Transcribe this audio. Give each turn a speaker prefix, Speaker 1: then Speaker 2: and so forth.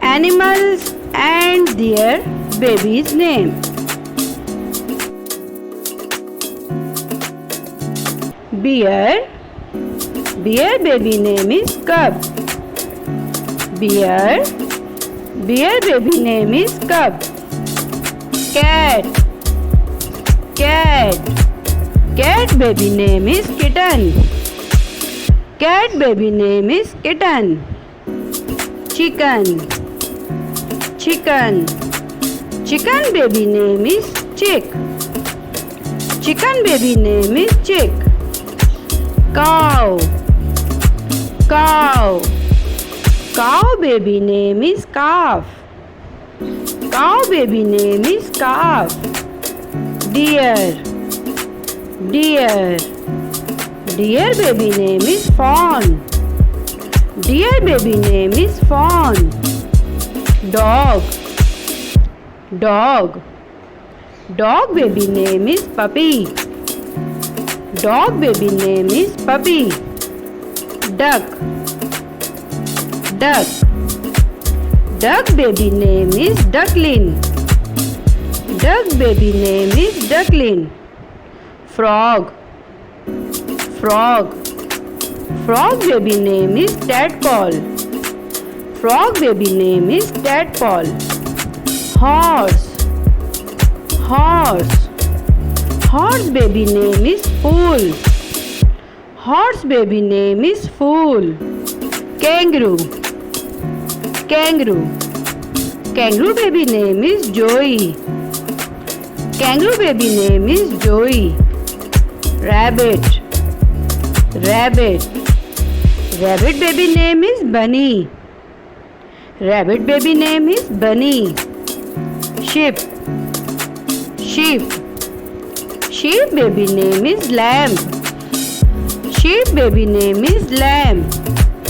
Speaker 1: animals and their baby's name. Bear. Bear baby name is Cub. Bear. Bear baby name is Cub. Cat. Cat. Cat baby name is Kitten. Cat baby name is Kitten. Chicken. Chicken. Chicken baby name is Chick. Chicken baby name is Chick. Cow. Cow. Cow baby name is Calf. Cow baby name is Calf. Deer. Deer. Deer baby name is Fawn. Deer baby name is Fawn. Dog. Dog. Dog baby name is Puppy. Dog baby name is Puppy. Duck. Duck. Duck baby name is Duckling. Duck baby name is Duckling. Frog. Frog. Frog baby name is Tadpole. Frog baby name is Tadpole. Horse. Horse. Horse baby name is Fool. Horse baby name is Fool. Kangaroo. Kangaroo. Kangaroo baby name is Joey. Kangaroo baby name is Joey. Rabbit. Rabbit. Rabbit baby name is Bunny. Rabbit baby name is Bunny. Sheep. Sheep. Sheep baby name is Lamb. Sheep baby name is Lamb.